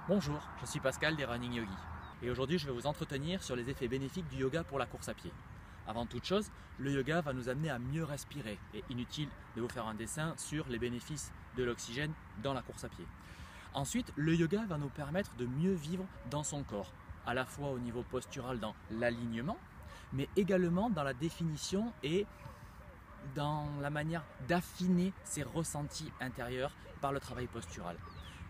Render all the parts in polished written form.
Bonjour, je suis Pascal des Running Yogi et aujourd'hui je vais vous entretenir sur les effets bénéfiques du yoga pour la course à pied. Avant toute chose, le yoga va nous amener à mieux respirer et inutile de vous faire un dessin sur les bénéfices de l'oxygène dans la course à pied. Ensuite, le yoga va nous permettre de mieux vivre dans son corps, à la fois au niveau postural dans l'alignement, mais également dans la définition et dans la manière d'affiner ses ressentis intérieurs par le travail postural.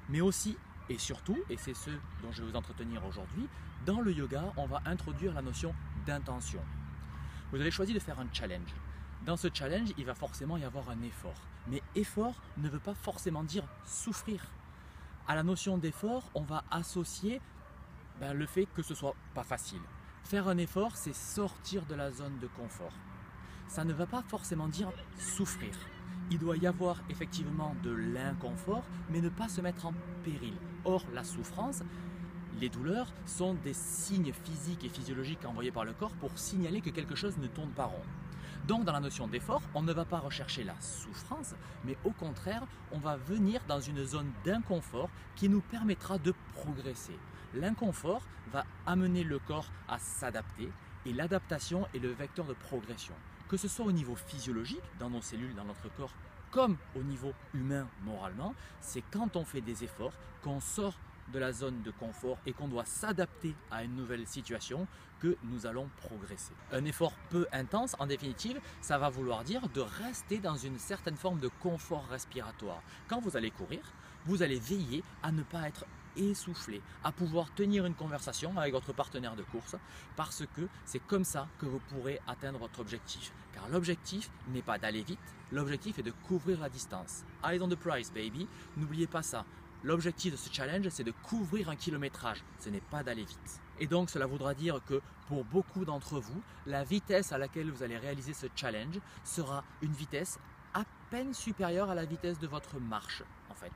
Mais aussi et surtout, et c'est ce dont je vais vous entretenir aujourd'hui, dans le yoga, on va introduire la notion d'intention. Vous avez choisi de faire un challenge. Dans ce challenge, il va forcément y avoir un effort. Mais effort ne veut pas forcément dire souffrir. À la notion d'effort, on va associer le fait que ce soit pas facile. Faire un effort, c'est sortir de la zone de confort. Ça ne va pas forcément dire souffrir. Il doit y avoir effectivement de l'inconfort, mais ne pas se mettre en péril. Or, la souffrance, les douleurs sont des signes physiques et physiologiques envoyés par le corps pour signaler que quelque chose ne tourne pas rond. Donc, dans la notion d'effort, on ne va pas rechercher la souffrance, mais au contraire, on va venir dans une zone d'inconfort qui nous permettra de progresser. L'inconfort va amener le corps à s'adapter et l'adaptation est le vecteur de progression. Que ce soit au niveau physiologique, dans nos cellules, dans notre corps, comme au niveau humain, moralement, c'est quand on fait des efforts, qu'on sort de la zone de confort et qu'on doit s'adapter à une nouvelle situation que nous allons progresser. Un effort peu intense, en définitive, ça va vouloir dire de rester dans une certaine forme de confort respiratoire. Quand vous allez courir, vous allez veiller à ne pas être essoufflé, à pouvoir tenir une conversation avec votre partenaire de course parce que c'est comme ça que vous pourrez atteindre votre objectif. Car l'objectif n'est pas d'aller vite, l'objectif est de couvrir la distance. Eyes on the prize, baby. N'oubliez pas ça. L'objectif de ce challenge, c'est de couvrir un kilométrage, ce n'est pas d'aller vite. Et donc cela voudra dire que pour beaucoup d'entre vous, la vitesse à laquelle vous allez réaliser ce challenge sera une vitesse à peine supérieure à la vitesse de votre marche en fait.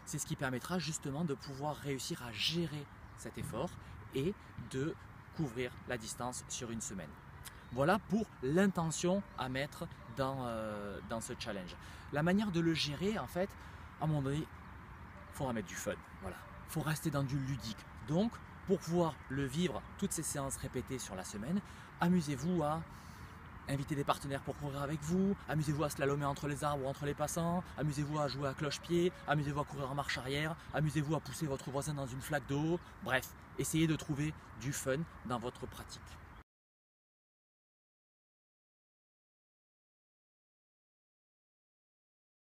C'est ce qui permettra justement de pouvoir réussir à gérer cet effort et de couvrir la distance sur une semaine. Voilà pour l'intention à mettre dans ce challenge. La manière de le gérer, en fait, à un moment donné, il faudra mettre du fun. Voilà. Il faut rester dans du ludique. Donc, pour pouvoir le vivre, toutes ces séances répétées sur la semaine, amusez-vous à inviter des partenaires pour courir avec vous, amusez-vous à slalomer entre les arbres ou entre les passants, amusez-vous à jouer à cloche-pied, amusez-vous à courir en marche arrière, amusez-vous à pousser votre voisin dans une flaque d'eau. Bref, essayez de trouver du fun dans votre pratique.